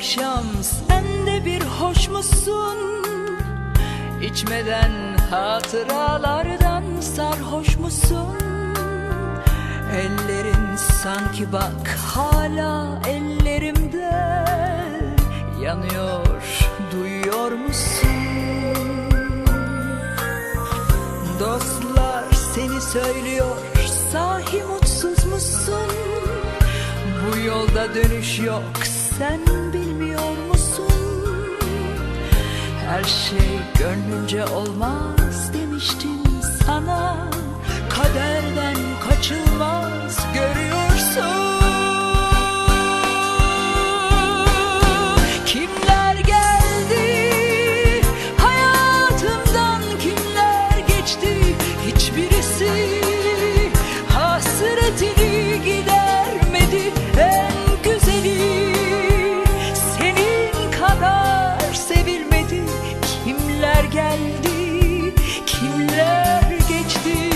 akşam sen de bir hoş musun? İçmeden hatıralardan sarhoş musun? Ellerin sanki bak hala ellerimde yanıyor, duyuyor musun? Dostlar seni söylüyor, sahi mutsuz musun? Bu yolda dönüş yok, sen bilmiyor musun? Her şey gönlünce olmaz demiştim sana. Kaderden kaçılmaz görüyorsun. Kimler geldi hayatımdan, kimler geçti, hiçbirisi hasretini gidermedi. En güzeli senin kadar sevilmedi. Kimler geldi, kimler geçti.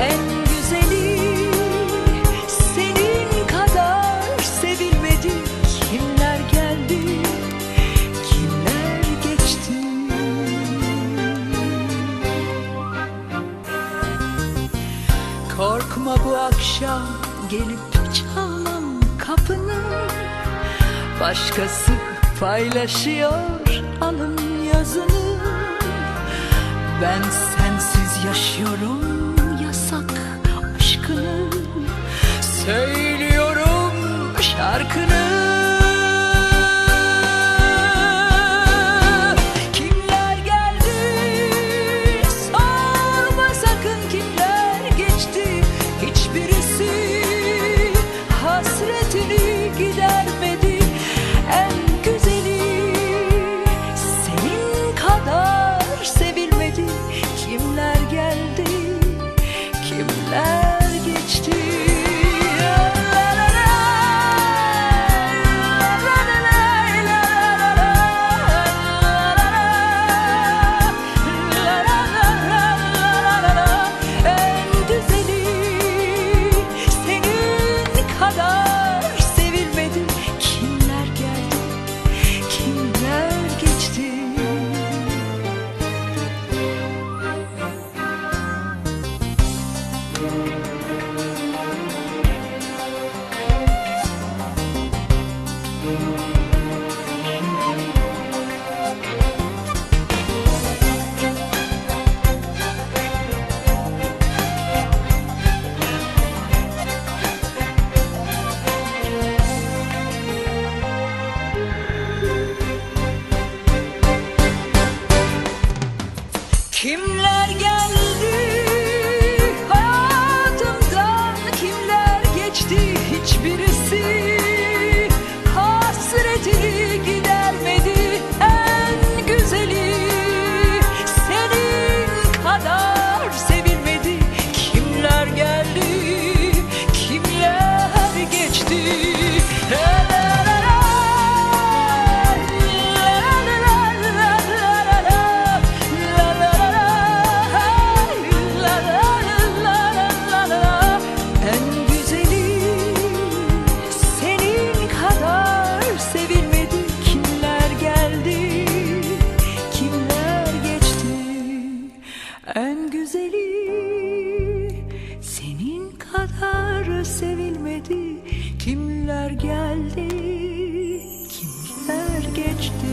En güzeli senin kadar sevilmedi. Kimler geldi, kimler geçti. Korkma, bu akşam gelip çalmam kapını. Başkası paylaşıyor alın yazını. Ben sensiz yaşıyorum yasak aşkını. Söylüyorum şarkını. Kimler geldi sorma sakın, kimler geçti, hiçbirisi hasretini gidermedi. En güzeli senin kadar sevilmedi. Kimler geldi, kimler geçti. En güzeli senin kadar sevilmedi. Kimler geldi, kimler geçti. Kimler geldi hayatımdan, kimler geçti, hiçbirisi hasretini gidermedi. En güzeli senin kadar sevilmedi. Kimler geldi, kimler geçti. En güzeli senin kadar sevilmedi. Kimler geldi, kimler geçti. En güzeli senin kadar sevilmedi. Kimler geldi, kimler geçti.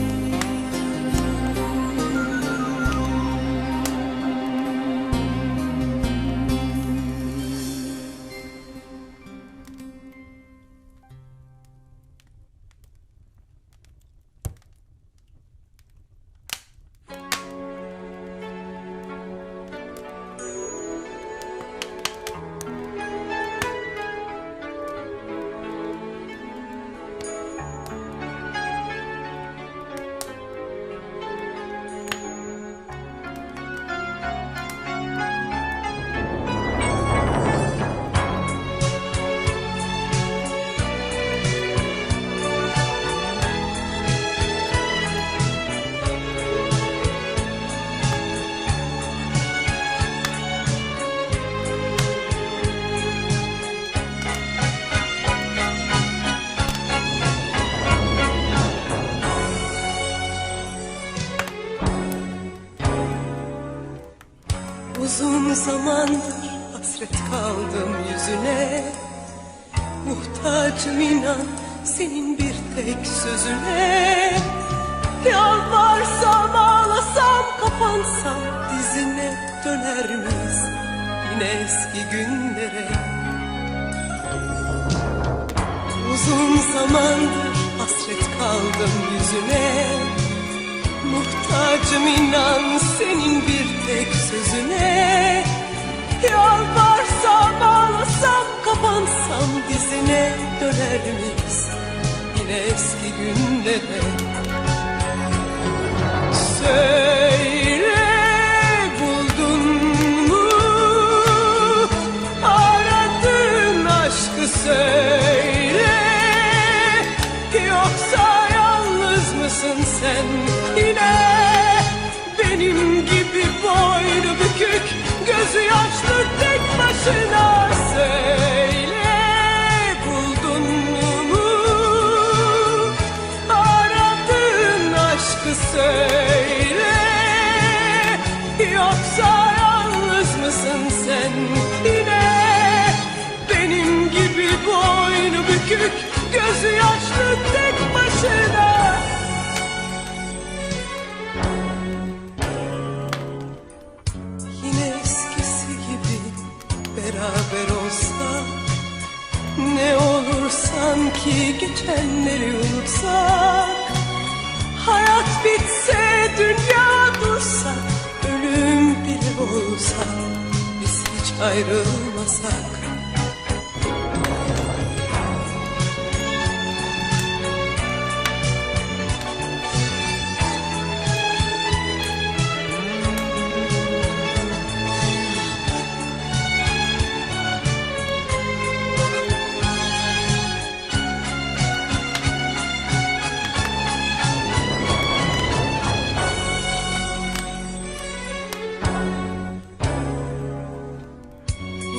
zamandır hasret kaldım yüzüne. Muhtacım inan senin bir tek sözüne. Yalvarsam ağlasam kapansam dizine döner miyiz yine eski günlere? Uzun zamandır hasret kaldım yüzüne. Muhtacım inan senin bir tek sözüne. Yalvarsam ağlasam kapansam dizine döner miyiz yine eski günlere? Söyle buldun mu aradığın aşkı, söyle, yoksa yalnız mısın sen yine? Benim gibi boynu bükük gözü yaşlı tek başına. Söyle buldun mu aradığın aşkı, söyle, yoksa yalnız mısın sen yine? Benim gibi boynu bükük gözü yaşlı tek başına. Yine eskisi gibi beraber olsak, ne olur sanki geçenleri unutsak. Hayat bitse, dünya dursa, ölüm bile olsa, biz hiç ayrılmasak.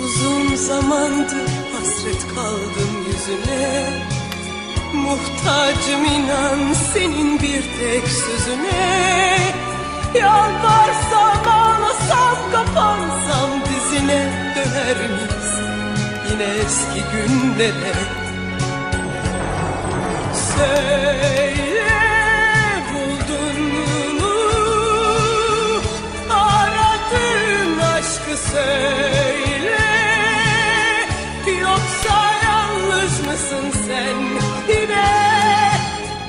Uzun zamandır hasret kaldım yüzüne. Muhtacım inan senin bir tek sözüne. Yalvarsam ağlasam kapansam dizine döner miyiz yine eski günlere? Söyle buldun mu aradığın aşkı, söyle, yoksa yalnız mısın sen yine?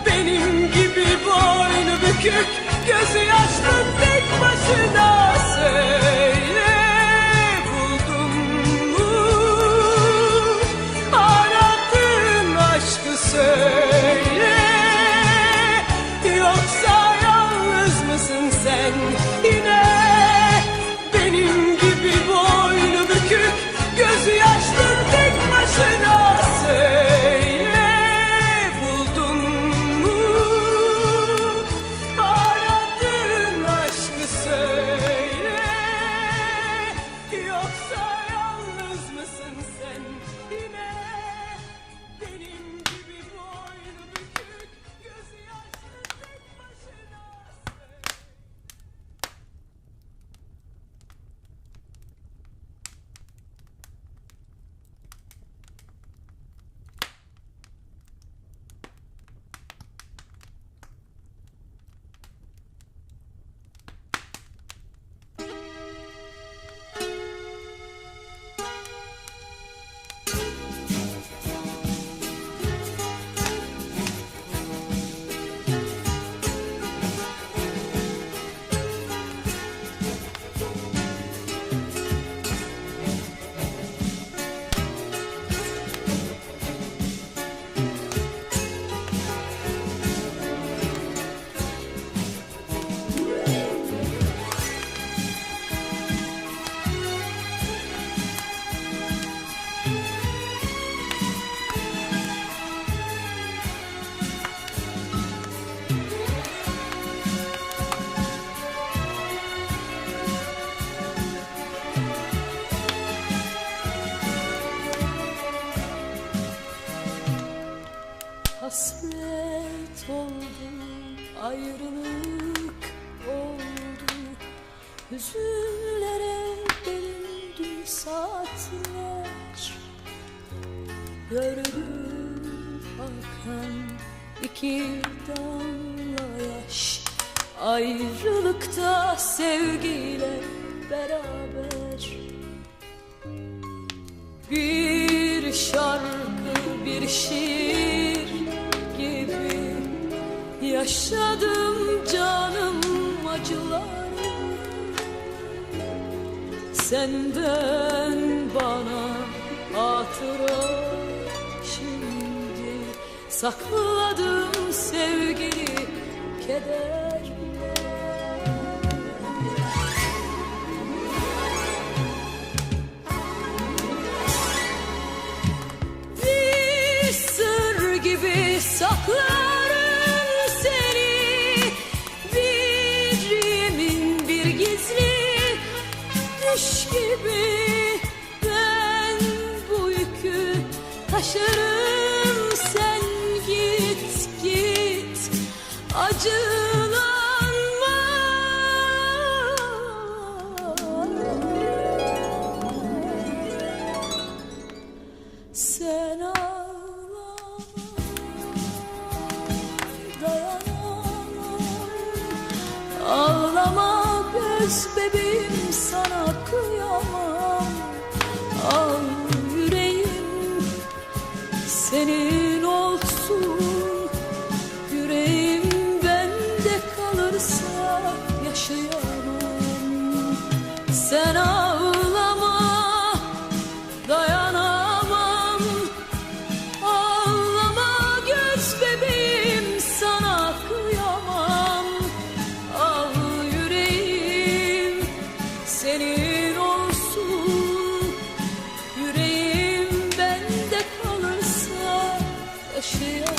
Benim gibi boynu bükük gözü yaşlı tek başına. Söyle buldun mu aradığın aşkı, söyle, yoksa yalnız mısın sen yine? Benim gibi boynu bükük gözü yaşlı tek başına. Söyle buldun mu aradığın aşkı, söyle, yoksa yalnız mısın sen yine? Benim gibi boynu bükük gözü yaşlı tek başına. Hasret oldu, ayrılık oldu, hüzünlere benim saatler gördüm akan iki damla yaş, ayrılıkta sevgiyle beraber. Bir şarkı, bir şiir gibi yaşadım canım acıları. Senden bana hatıra, şimdi sakladım sevgili kederle. Bir sır gibi saklarım seni, bir yemin, bir gizli düş gibi. Ben bu yükü taşırım, sen git git, acılanma. Sen ağlama, dayanamam. Ağlama göz bebeğim, sana kıyamam. Al yüreğim senin olsun, yüreğim bende kalırsa yaşayamam. Sen ağlama, dayanamam. Ağlama göz bebeğim, sana kıyamam. Al yüreğim senin olsun, yüreğim bende kalırsa yaşayamam.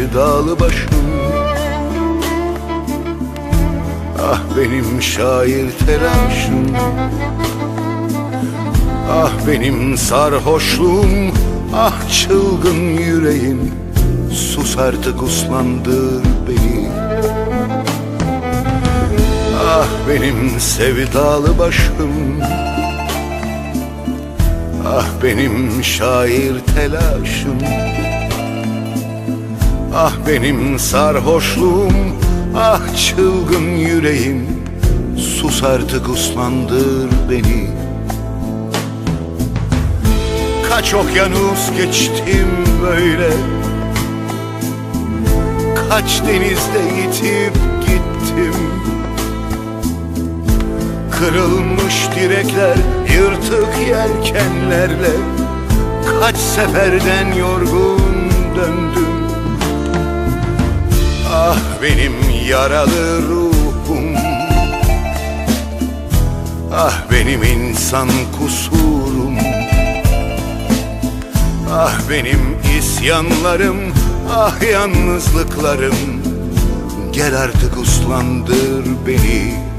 sevdalı başım. Ah benim şair telaşım, ah benim sarhoşluğum, ah çılgın yüreğim. Sus artık, uslandır beni. Ah benim sevdalı başım, ah benim şair telaşım, ah benim sarhoşluğum, ah çılgın yüreğim. Sus artık, uslandır beni. Kaç okyanus geçtim böyle, kaç denizde yitip gittim. Kırılmış direkler, yırtık yelkenlerle kaç seferden yorgun döndüm. Ah benim yaralı ruhum, ah benim insan kusurum, ah benim isyanlarım, ah yalnızlıklarım. Gel artık, uslandır beni.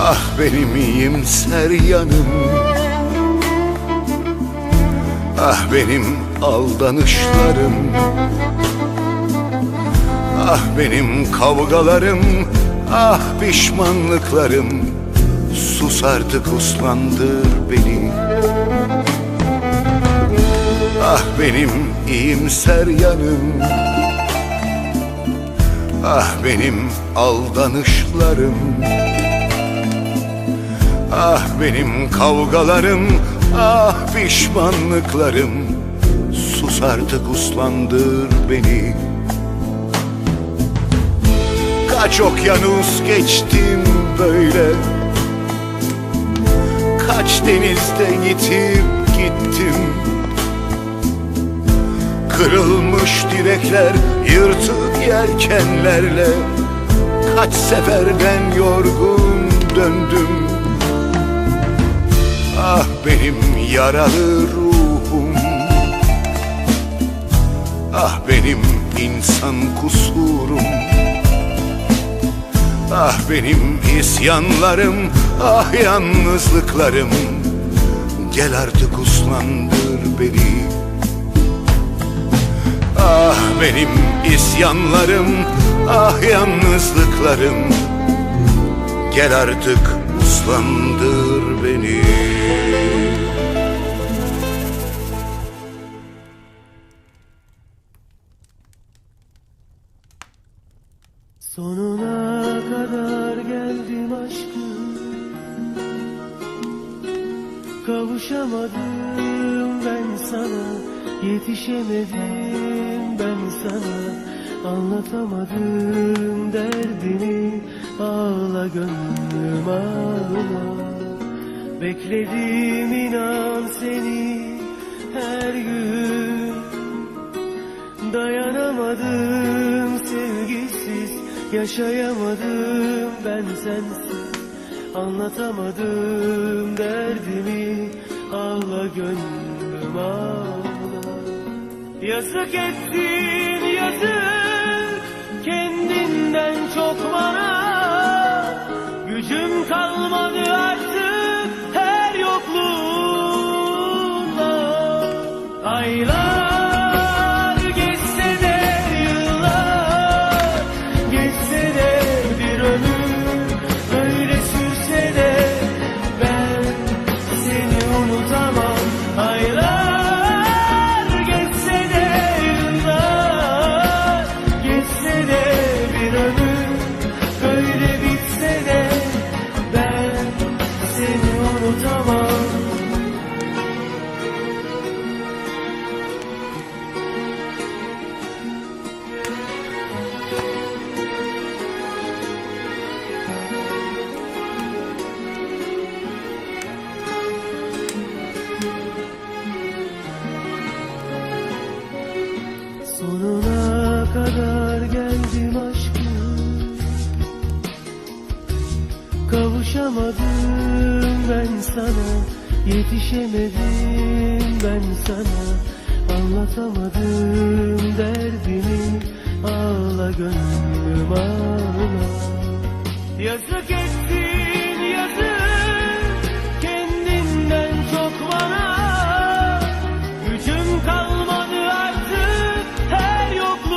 Ah benim iyimser yanım, ah benim aldanışlarım, ah benim kavgalarım, ah pişmanlıklarım. Sus artık, uslandır beni. Ah benim iyimser yanım, ah benim aldanışlarım, ah benim kavgalarım, ah pişmanlıklarım. Sus artık, uslandır beni. Kaç okyanus geçtim böyle, kaç denizde yitip gittim. Kırılmış direkler, yırtık yelkenlerle kaç seferden yorgun döndüm. Ah benim yaralı ruhum, ah benim insan kusurum, ah benim isyanlarım, ah yalnızlıklarım. Gel artık, uslandır beni. Ah benim isyanlarım, ah yalnızlıklarım. Gel artık, uslandır beni. Sonuna kadar geldim aşkım, kavuşamadım ben sana, yetişemedim ben sana, anlatamadım derdini. Ağla gönlüm ağla, bekledim inan seni her gün. Dayanamadım sevgisiz, yaşayamadım ben sensiz, anlatamadım derdimi. Ağla gönlüm ağla. Yazık ettin yazık, kendinden çok bana. Gücüm kalmadı artık her yokluğunda. Aylar geçse de, yıllar geçse de, bir ömür böyle sürse de ben seni unutamam. Aylar geçse de, yıllar geçse de, bir ömür böyle bitse de ben seni unutamam. Ulaşamadım ben sana, yetişemedim ben sana, anlatamadım derdimi, ağla gönlüm ağla. Yazık ettin yazık, kendinden çok bana, gücüm kalmadı artık her yokluğunda.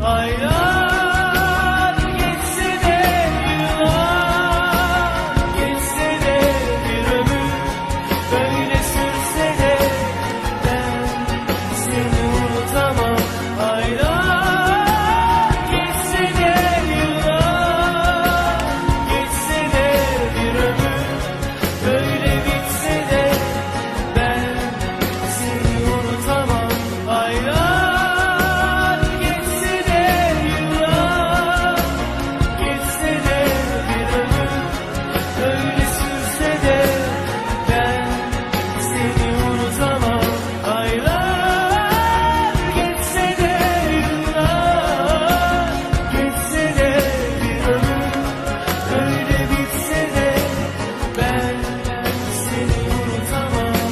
Aylar geçse de yıllar, geçse de bir ömür, böyle sürse de ben seni unutamam. Aylar geçse de yıllar, geçse de bir ömür, böyle bitse de ben seni unutamam. Aylar geçse de yıllar, geçse de bir ömür, böyle sürse de ben seni unutamam. Aylar geçse de yıllar, geçse de bir ömür, böyle bitse de ben seni unutamam.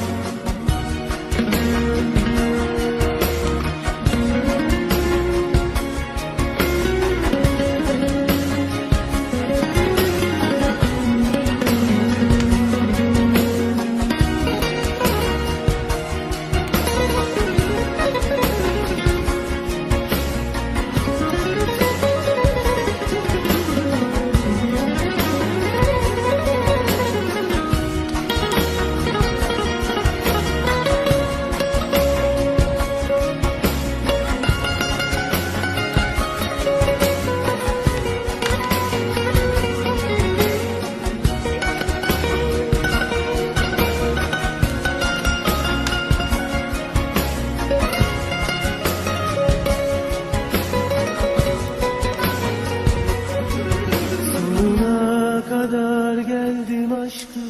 Sonuna kadar geldim aşkım.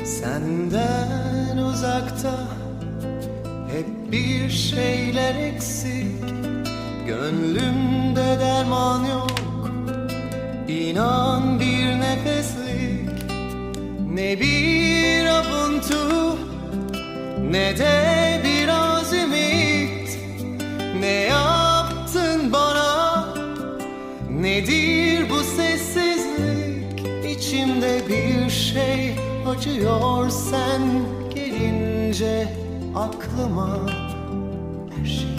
Senden uzakta hep bir şeyler eksik, gönlümde derman yok, inan bir nefeslik. Ne bir avuntu, ne de biraz ümit. Ne yaptın bana, nedir bu sessizlik? İçimde bir şey acıyor sen gelince aklıma, her şey.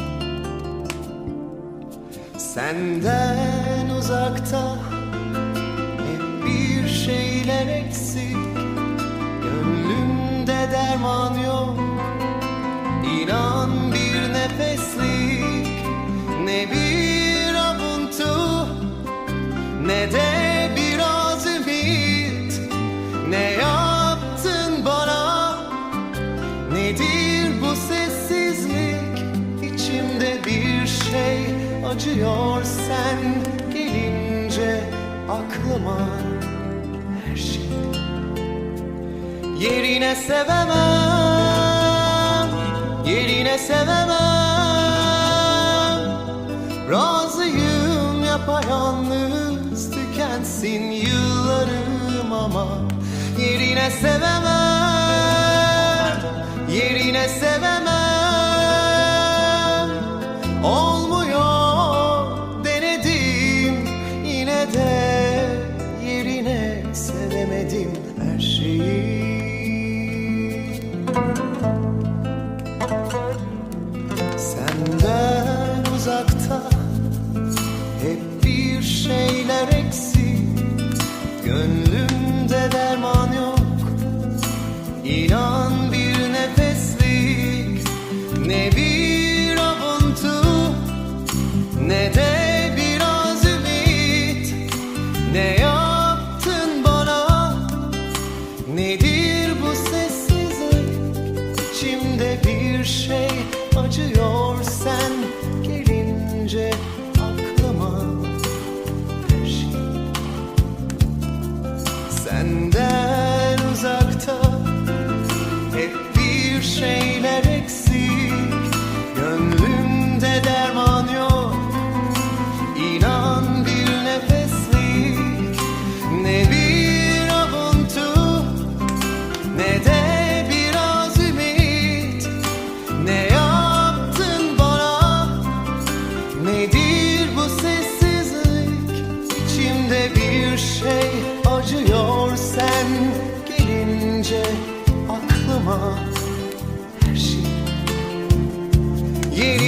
Senden uzakta hep bir şeyler eksik, gönlümde derman yok, inan bir nefeslik. Ne bir avuntu, ne de biraz ümit. Ne yaptın bana, nedir bu sessizlik? İçimde bir şey acıyor sen gelince aklıma, her şey. Yerine sevemem, yerine sevemem. Razıyım yapayalnız tükensin yıllarım ama yerine sevemem, yerine sevemem. Olmuyor denedim, yine de yerine sevemedim her şeyi. Senden uzakta hep bir şeyler eksik, gönlümde derman yok, inan bir nefes.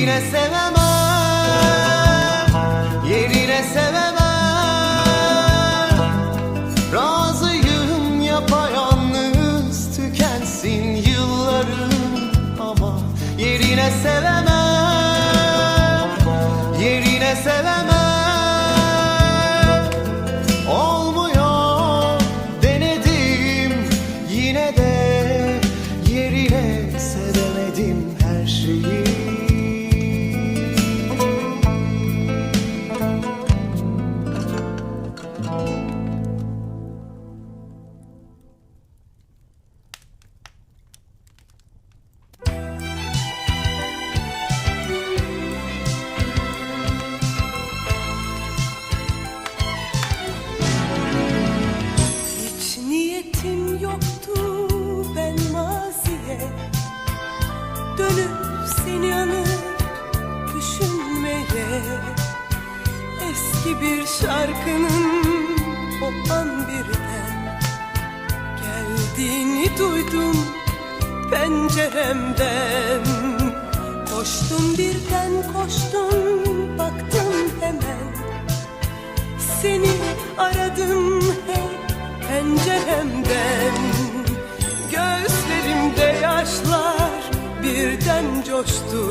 Yerine sevemem, yerine sevemem. Razıyım yapayalnız tükensin yıllarım, ama yerine sevemem, yerine sevemem. Olmuyor denedim, yine de yerine sevemedim her şeyi. Hiç niyetim yoktu ben maziye dönüp seni anıp düşünmeye. Eski bir şarkının o an birden geldiğini duydum penceremden. Koştum birden koştum, baktım hemen, seni aradım hep penceremden. Gözlerimde yaşlar birden coştu,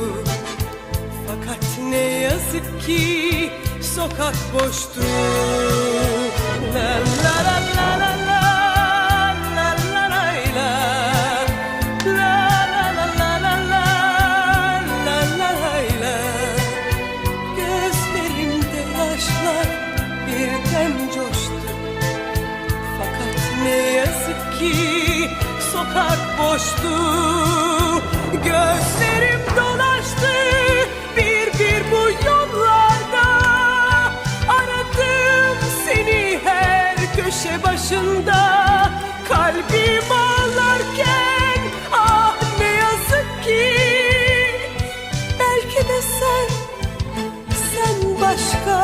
fakat ne yazık ki sokak boştu. La la la la la la, la la la la, la la la la la, la la la la. Gözlerimde yaşlar birden coştu, fakat ne yazık ki sokak boştu. Gözlerim dolaştı bir bir bu yollarda, aradım seni her köşe başında. Kalbim ağlarken ah ne yazık ki, belki de sen başka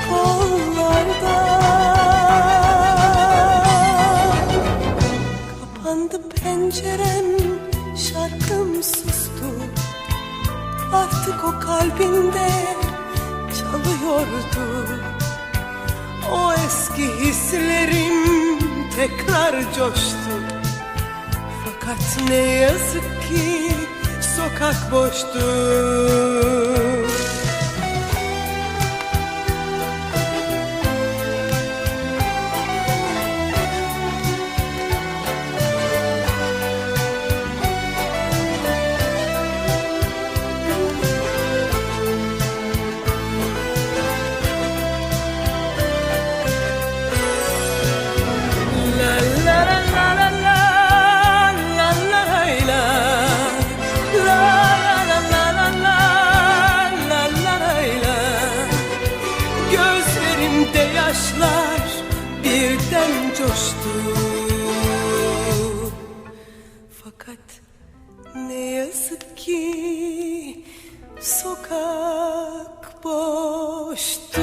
kollarda. Kapandı pencerem, şarkım sustu, artık o kalbinde çalıyordu. O eski hislerim tekrar coştu, fakat ne yazık ki sokak boştu. Yaşlar birden coştu, fakat ne yazık ki sokak boştu.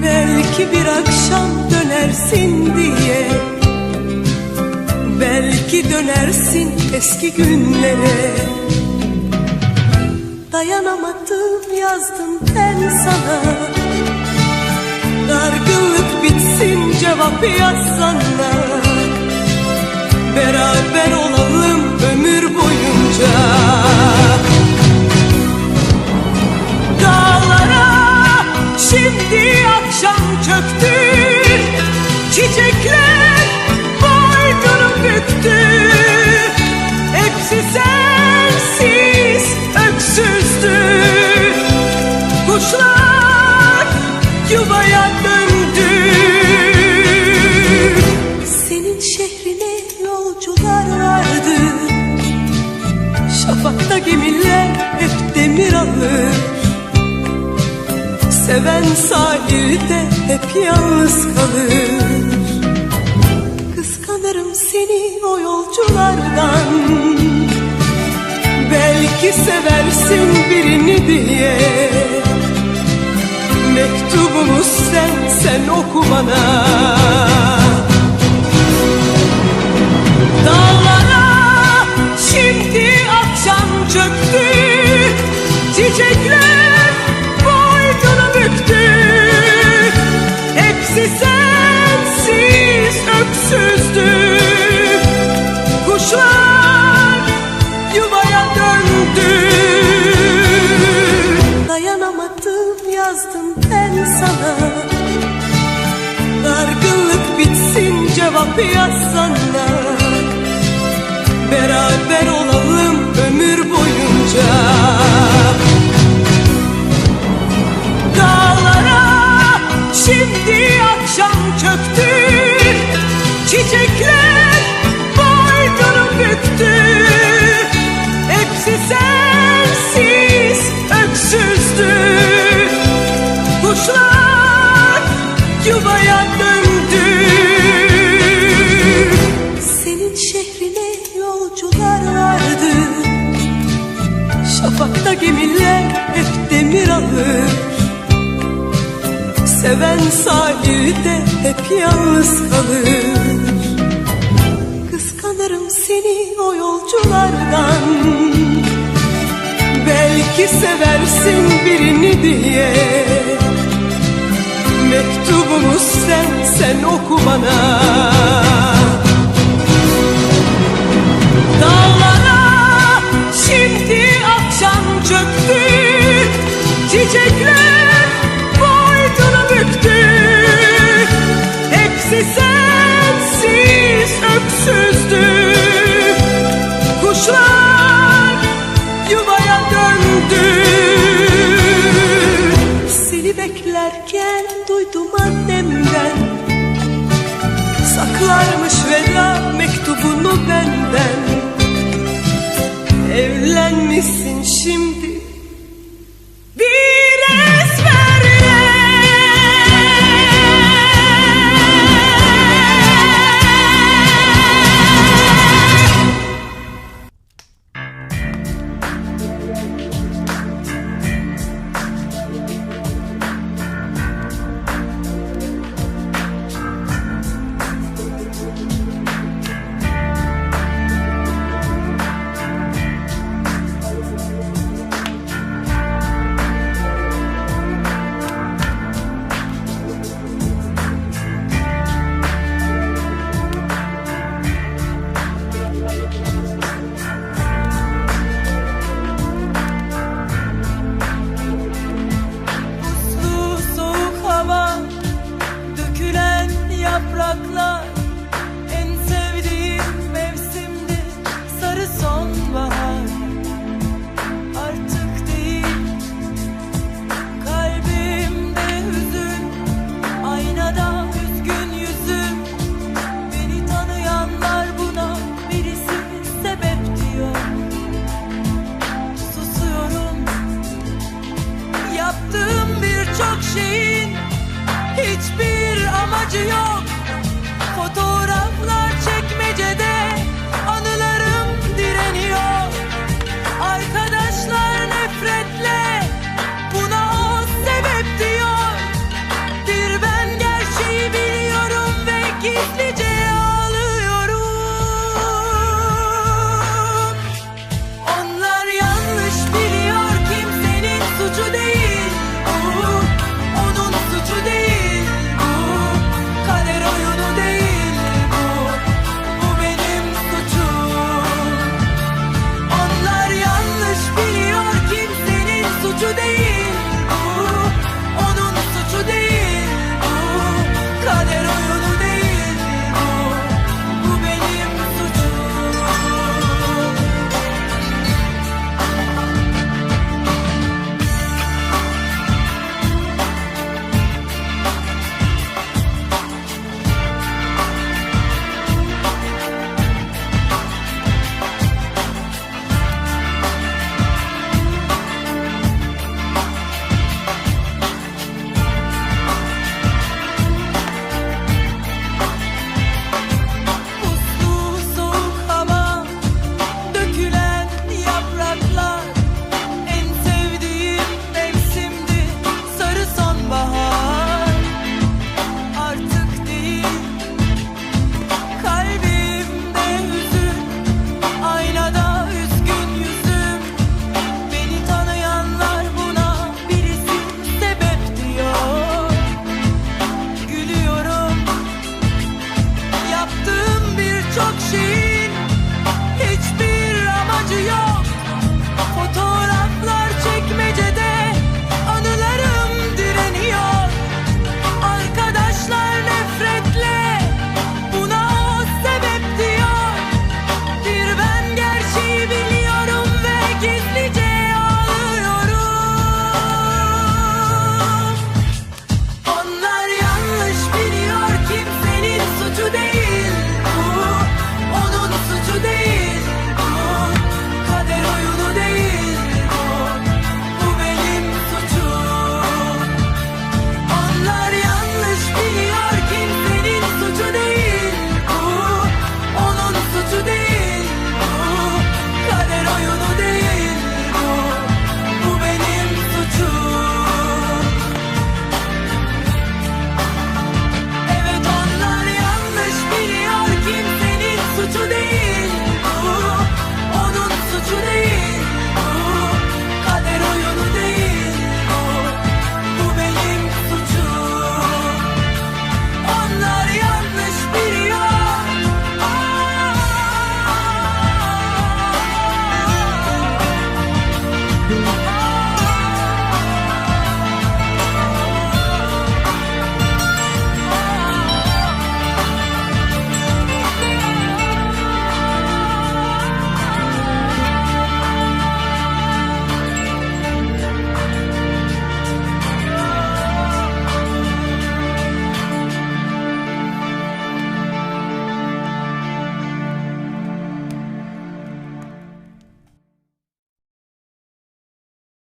Belki bir akşam dönersin diye Belki dönersin eski günlere. Dayanamadım yazdım ben sana, dargınlık bitsin cevap yazsana. Beraber olalım ömür boyunca. Dağlara şimdi akşam çöktü, çiçekler boynunu büktü. Hepsi sensiz öksüzdü. Kuşlar yuvaya döndü. Senin şehrine yolcular vardı. Şafakta gemiler hep demir alır. Seven sahilde hep yalnız kalır. Kıskanırım seni o yolculardan. Belki seversin birini diye. Mektubumu sen oku bana. Dağlara şimdi akşam çöktü, çiçekler boynunu büktü. Hepsi sensiz öksüzdü. Kuşlar yuvaya döndü. Dayanamadım yazdım ben sana, dargınlık bitsin cevap yazsana. Beraber olalım ömür boyunca. Dağlara şimdi akşam çöktü, çiçekler boynunu büktü. Hepsi sensiz öksüzdü. Kuşlar yuvaya döndü. Senin şehrine yolcular vardı. Şafakta gemiler hep demir alır. Seven sahilde hep yalnız kalır. Kıskanırım seni o yolculardan. Belki seversin birini diye. Mektubumu sen oku bana. Dağlara şimdi akşam çöktü, çiçekler boynunu büktü. Hepsi sensiz öksüzdü. Kuşlar yuvaya döndü. Seni beklerken duydum annemden, saklarmış veda mektubunu benden. Evlenmişsin şimdi bir esmerle. Yapraklar en sevdiğim mevsimdi, sarı sonbahar. Artık değil kalbimde hüzün, aynada üzgün yüzüm. Beni tanıyanlar buna birisi sebep diyor. Susuyorum, yaptığım birçok şeyin hiçbir amacı yok.